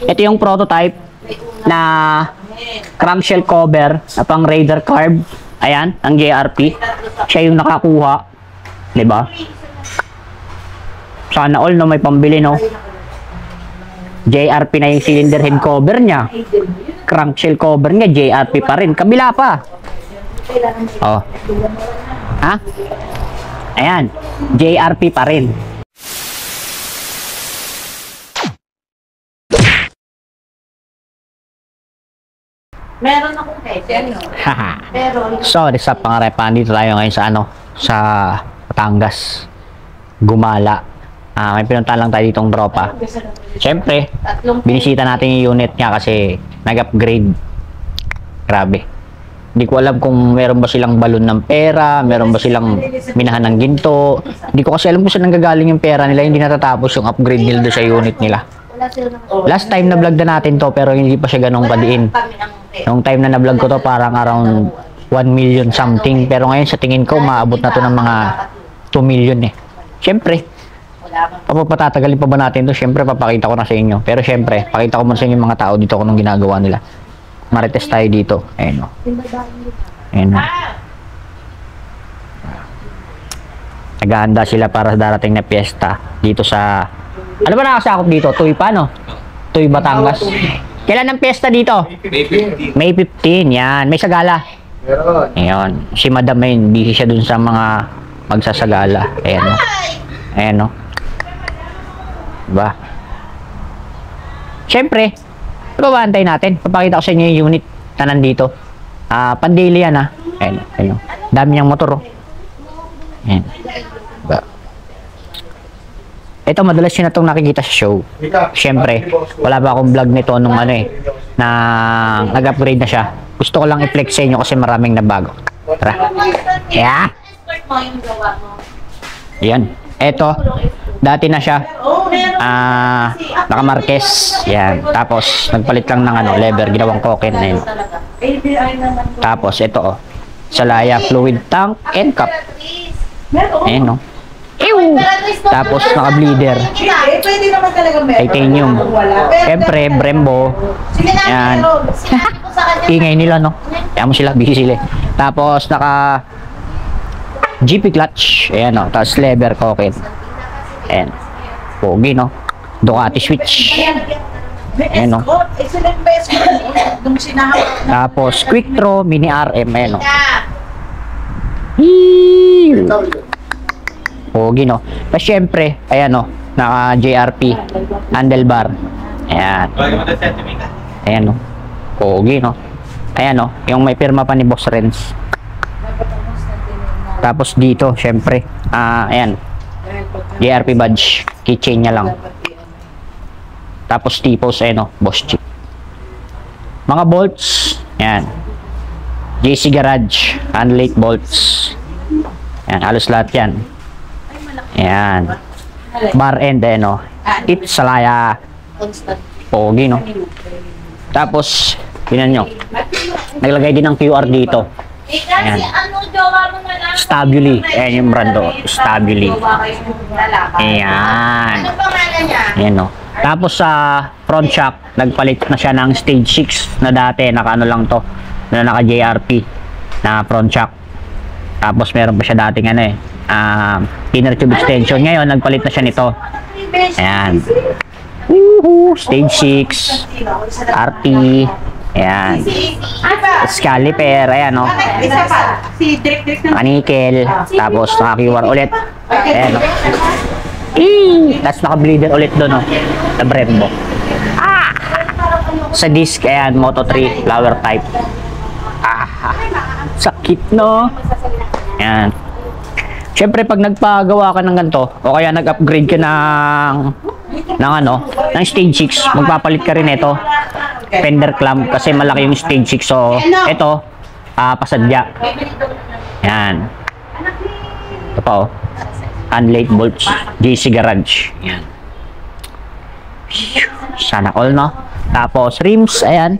Ito yung prototype na crankshell cover na pang Raider carb. Ayan, ang JRP. Siya yung nakakuha. Diba? Sana all no, may pambili no. JRP na yung cylinder head cover niya. Crankshell cover niya, JRP pa rin. Kabila pa. Oh. Ha? Ayan, JRP pa rin. Meron akong pwede, no? Pero, sorry sa pangarepan, dito tayo ngayon sa sa Batangas. Gumala. May pinunta lang tayo ditong tropa. Siyempre, binisita natin yung unit niya kasi nag-upgrade. Grabe. Hindi ko alam kung meron ba silang balon ng pera, meron ba silang minahan ng ginto. Hindi ko kasi alam kung saan nanggagaling yung pera nila, hindi natatapos yung upgrade nila sa unit nila. Last time na vlog na natin to pero hindi pa siya ganong kadiin. Nung time na na-vlog ko to parang around 1 million something. Pero ngayon sa tingin ko maabot na to ng mga 2 million eh. Siyempre, patatagalin pa ba natin to? Siyempre papakita ko na sa inyo. Pero siyempre, pakita ko muna sa inyo yung mga tao dito kung anong ginagawa nila. Marites tayo dito. Ayan o. Ayan o. Naghahanda sila para sa darating na piyesta dito sa... Ano ba nakasakop dito? Tuy pa no? Tuy Batangas. Kailan ang piyesta dito? May 15. Yan. May sagala. Ayan. Si Madam Main, busy siya dun sa mga magsasagala. Ayan o. Ayan o. Diba? Siyempre, pababantay natin. Papakita ko sa inyo yung unit na nandito. Pandili yan ha. Ayan. Ayan. Dami niyang motor o. Ayan. Diba? Ito, madalas yun na itong nakikita sa show. Siyempre, wala ba akong vlog nito nung ano eh, na nag-upgrade na siya. Gusto ko lang i-flex sa inyo kasi maraming nabago. Tara. Yeah. Yan. Ito, dati na siya. Naka-Marquez. Yan. Tapos, nagpalit lang ng ano, lever, ginawang cocken na yun. Tapos, ito oh. Salaya fluid tank and cup. Ayan no. Ew! Tapos naka-bleeder. Pwede naman talaga meron. Titanium. Siyempre, Brembo. Yan. Ingay nila, no? Kaya mo sila, busy sila. Tapos, naka GP clutch. Ayan, no? Tapos, lever cocket. Ayan. Pogi, no? Ducati switch. Ayan, no? Tapos, quick throw, mini RM. Ayan, no? Pogi, no? Tapos syempre, ayan no, naka JRP handlebar. Ayan. Ayan no. Pogi, no? Ayan no, yung may pirma pa ni Boss Renz. Tapos dito, syempre, ayan. JRP badge, keychain niya lang. Tapos tipos, ayan no, Boss Chip. Mga bolts, ayan. JC Garage, handlate bolts. Ayan, halos lahat yan. Ayan. Bar end, eh, no? It's Salaya. Pogi, no? Tapos, tinan nyo. Naglagay din ng QR dito. Ayan. Stabuli. Ayan yung brand, do. Stabuli. Ayan. Ayan, no? Tapos, sa front shock, nagpalit na siya ng stage 6 na dati. Naka ano lang to. Na naka JRP. Na front shock. Tapos, meron pa siya dating ano eh. Inner tube extension. Ngayon, nagpalit na siya nito. Ayan. Stage 6. RT. Ayan. Scaliper. Ayan, no? Nickel. Tapos, naka-QR ulit. Ayan, no? Tapos, naka-bleeder ulit doon, no? Sa Brembo. Sa disc, ayan. Moto3. Flower type. Sakit, no? Ayan. Siyempre, pag nagpagawa ka ng ganito, o kaya nag-upgrade ka ng stage 6, magpapalit ka rin ito, fender clamp, kasi malaki yung stage 6. So, ito, pasadya. Yan. Ito pa, oh. Handlate bolts, JC Garage. Yan. Sana all, no? Tapos, rims, ayan.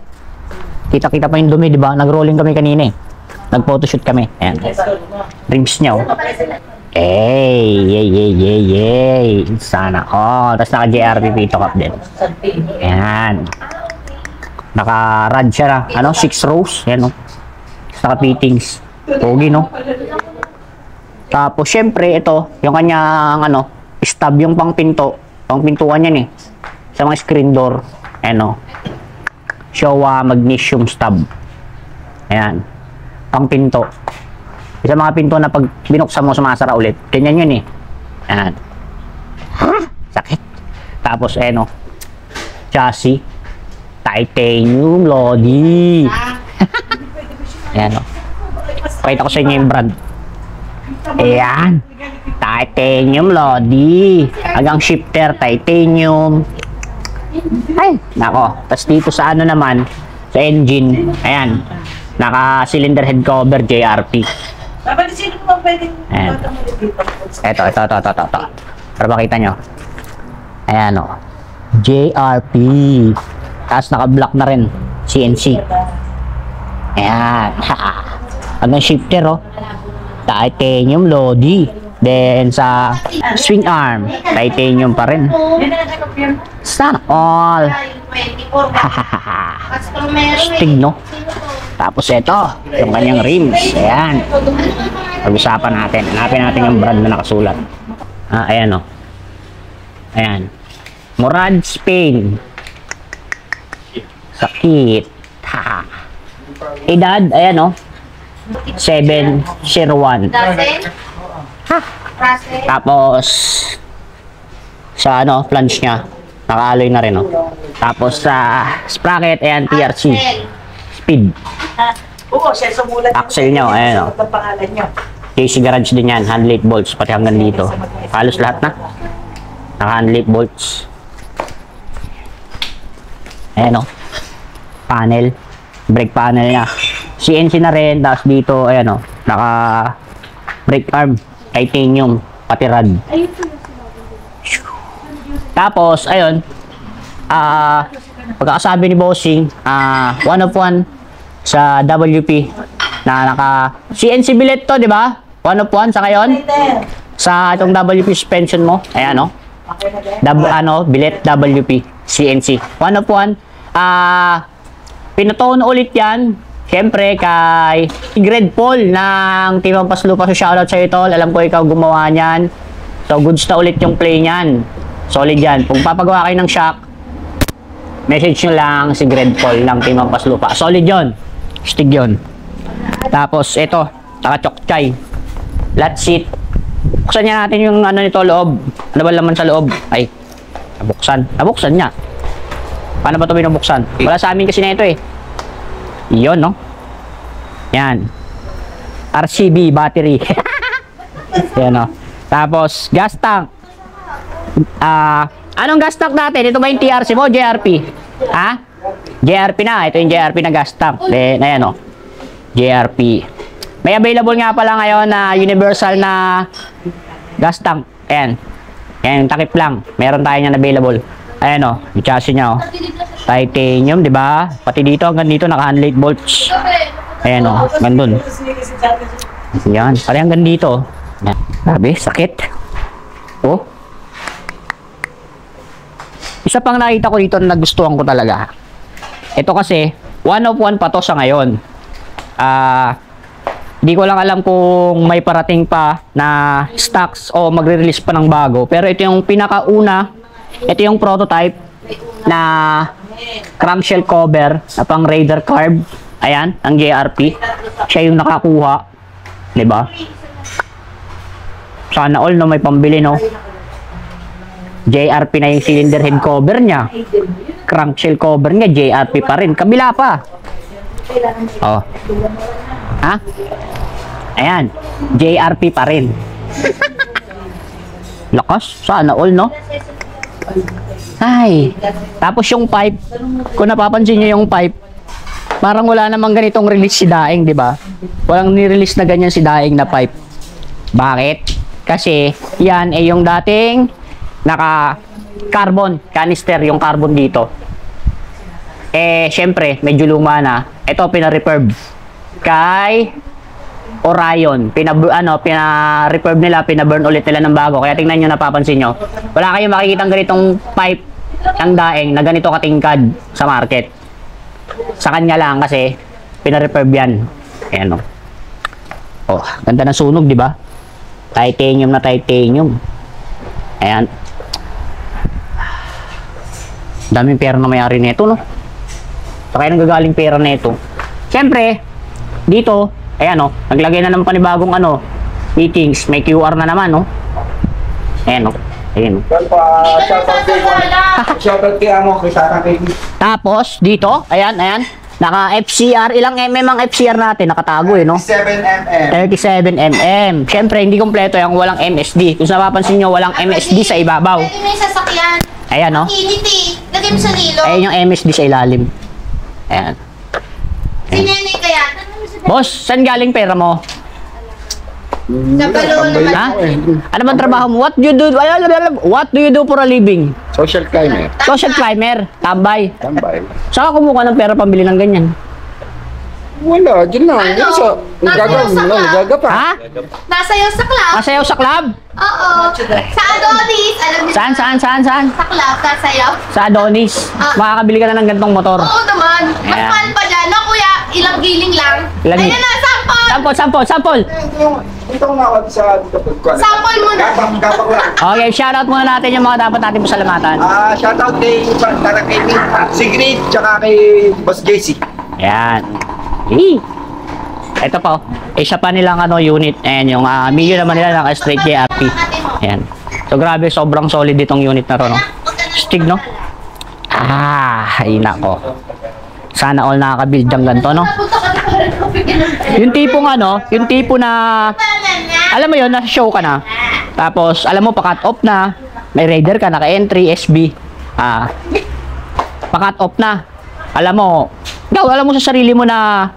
Kita-kita pa yung dumi, di ba? Nag-rolling kami kanina eh. Nag-photoshoot kami. Ayan. Rims niya, oh. Yay. Sana. Tapos naka JRP Pito Cup din. Ayan. Naka-rad siya na. 6 rows. Ayan, no? Naka-fittings. Pogi, no? Tapos, syempre, ito, yung kanyang, stub yung pangpinto. Pangpintuan yan, eh. Sa mga screen door. Ayan, no? Showa magnesium stub. Ayan. Pangpinto. Sa mga pinto na pag binuksan mo, sumasara ulit. Ganyan yun, eh. Ayan. Sakit. Tapos, chassis. Titanium Lodi. Ayan, o. Pakita ko sa inyo yung brand. Ayan. Titanium Lodi. Hanggang shifter, titanium. Ay, nako. Tapos dito sa naman, sa engine. Ayan. Naka-cylinder head cover, JRP. Dapat sino mo pwedeng Ito. Para makita nyo. Ayan, o. JRP. Tapos naka-block na rin. CNC. Ayan. Hanggang shifter, o. Titanium Lodi. Then, sa swing arm, titanium pa rin. Sana all. Stig, no? Tapos ito, yung kanyang rims. Ayan. Pag-usapan natin. Hanapin natin yung brand na nakasulat. Ayan, o. Ayan. Murad Spain. Sakit. Edad, ayan, o. 701. Tapos, sa flange niya, naka-alloy na rin, o. Tapos, sa sprocket, ayan, TRC. Speed. Oo, siya sumulat. Axle nyo, ayan, o. Ang pangalan nyo. KC garage din yan, handlate bolts, pati hanggang dito. Halos lahat na. Naka-handlate bolts. Ayan, o. Panel. Brake panel niya. CNC na rin, tapos dito, ayan, o. Naka-brake arm. Titanium, pati rad. Tapos, ayun. Pagkakasabi ni Bossing, 1 of 1 sa WP na naka CNC billet to, di ba? 1 of 1 sa ngayon. Sa itong WP suspension mo. Ayan, no? Billet WP CNC. 1 of 1. Pinatone ulit yan. Siyempre, kay Greg Paul ng Team Ampas Lupa. So, shoutout sa'yo, tol. Alam ko ikaw gumawa niyan. So, goods na ulit yung play niyan. Solid yan. Kung papagawa kayo ng shock, message nyo lang si Greg Paul ng Team Ampas Lupa. Solid yon. Stig yon. Tapos, ito. Naka-chokchay. Lat seat. Buksan niya natin yung nito, loob. Ano ba laman sa loob? Ay, nabuksan. Nabuksan niya. Paano ba ito binubuksan? Wala sa amin kasi na ito, eh. Iyon, no? Yan. RCB battery. Yan, no? Tapos, gas tank. Anong gas tank natin? Ito ba yung TRC mo? JRP? Ha? JRP na. Ito yung JRP na gas tank. Then, ayan, no? JRP. May available nga pala ngayon na universal na gas tank. Ayan. Ayan, takip lang. Meron tayo niyan available. Ayan, no? Yung chassis niya, oh. Titanium, di ba? Pati dito, hanggang dito, naka-handlate bolts. Ayan, o. Hanggang dun. Ayan. Pari hanggang dito. Ayan. Sabi, sakit. Oh. Isa pang nakita ko dito na nagustuhan ko talaga. Ito kasi, 1 of 1 pa to sa ngayon. Di ko lang alam kung may parating pa na stocks o magre-release pa ng bago. Pero ito yung pinakauna. Ito yung prototype na crankshell cover na pang Raider carb. Ayan, ang JRP. Siya yung nakakuha. Diba? Sana all, no, may pambili, no? JRP na yung cylinder head cover niya. Crankshell cover niya, JRP pa rin. Kabila pa. Oh. Ha? Ayan. JRP pa rin. Lakas. Sana all, no? Ay. Tapos yung pipe, kung napapansin nyo yung pipe, parang wala namang ganitong release si Daing, di ba? Walang ni-release na ganyan si Daing na pipe. Bakit? Kasi yan ay yung dating naka-carbon canister, yung carbon dito. Eh, syempre, medyo luma na. Ito, pinarepurb kay Orion. Pina-refurb nila, pina-burn ulit nila ng bago. Kaya tingnan nyo, napapansin nyo. Wala kayong makikitang ganitong pipe ng daing na ganito katingkad sa market. Sa kanya lang kasi pina-refurb yan. Ayan o. Oh, ganda ng sunog, di ba? Titanium na titanium. Ayan. Daming pera na may-ari nito, no? Saka nagagaling pera nito. Siyempre, dito, ayan o, naglagay na ng panibagong meetings. May QR na naman, no? Ayan o. Ayan o. Shoutout kay Amo, kay Tata kay. Tapos, dito, ayan. Naka FCR, ilang mm ang FCR natin? Nakatago no? 7mm. 37mm. Siyempre, hindi kompleto yung walang MSD. Kung napapansin nyo, walang MSD sa ibabaw. Pwede mo yung sasakyan. Ayan, no? Init eh. Lagay mo sa nilo. Ayan yung MSD sa ilalim. Ayan. Si Nene kaya. Boss, saan galing pera mo? Sa balon naman. Ha? Ano bang trabaho mo? What do you do for a living? Social climber. Social climber. Tambay. Tambay. Saka kumuha ng pera pambili ng ganyan. Wala, dyan lang. Ano? Yan sa, gaga pa. Ha? Nasayaw sa club. Masayaw sa club? Oo. Sa Adonis. Alam niyo. Saan? Sa club, nasayaw. Sa Adonis. Makakabili ka na ng gantong motor. Oo naman. Mas Ayan. mahal pa dyan. No, kuya? Ilang giling lang. Ilang Ayan na, sample. Sample. Dito nga ako sa dito. Sample muna. Gapang lang. Okay, shoutout muna natin yung mga dapat natin pasalamatan. Shoutout kay Tata kay Sigrid, tsaka kay Boss JC. Yan. Ito po, isa pa nilang unit. Ayan, yung Mio naman nila ng straight JRP. Ayan. So, grabe, sobrang solid itong unit na to, no? Stig, no? Ay nako. Sana all nakaka-build ng ganito, no? Yung tipong yung tipo na, alam mo yun, nasa show ka na. Tapos, alam mo, pa-cut off na. May raider ka, naka-entry, SB. Pa-cut off na. Alam mo sa sarili mo na,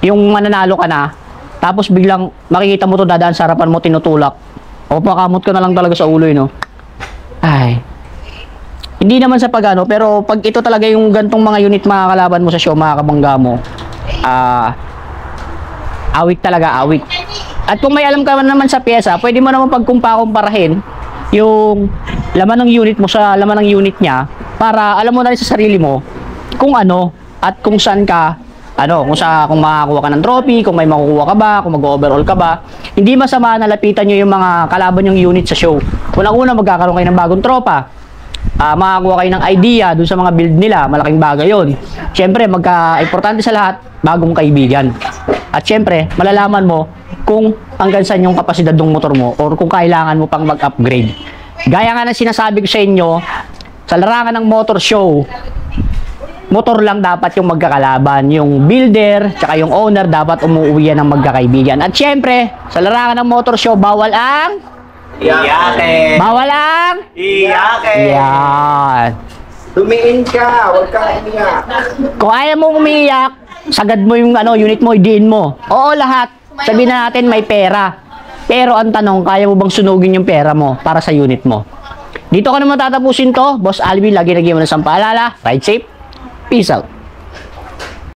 yung mananalo ka na. Tapos, biglang makikita mo to dadaan sa harapan mo, tinutulak. O, pakamot ka na lang talaga sa ulo, no? Ay. Hindi naman sa pagano, pero pag ito talaga yung gantong mga unit makakalaban mo sa show, makakabangga mo. Awit talaga, awit. At kung may alam ka naman sa pyesa, pwede mo naman pagkumparahin yung laman ng unit mo sa laman ng unit niya para alam mo na rin sa sarili mo kung at kung saan ka kung makakuha ka ng trophy, kung may makukuha ka ba, kung mag-overall ka ba. Hindi masama na lapitan nyo yung mga kalaban yung unit sa show. Unang-una, magkakaroon kayo ng bagong tropa. Makakuha kayo ng idea dun sa mga build nila. Malaking bagay yun. Siyempre, importante sa lahat, bagong kaibigan. At siyempre, malalaman mo kung hanggang saan yung kapasidad ng motor mo or kung kailangan mo pang mag-upgrade. Gaya nga ng sinasabi ko sa inyo, sa larangan ng motor show, motor lang dapat yung magkakalaban. Yung builder, tsaka yung owner, dapat umuwi ng magkakaibigan. At syempre, sa larangan ng motor show, bawal ang... Iyake! Bawal ang... Iyake! Yan. Tumiin ka, huwag kang umiyak. Kung ayaw mo umiiyak, sagad mo yung unit mo, idiin mo. Oo, lahat. Sabihin na natin may pera. Pero ang tanong, kaya mo bang sunugin yung pera mo para sa unit mo? Dito ka naman tatapusin to. Boss Alvin, lagi mo na sa paalala. Ride safe. Peace out.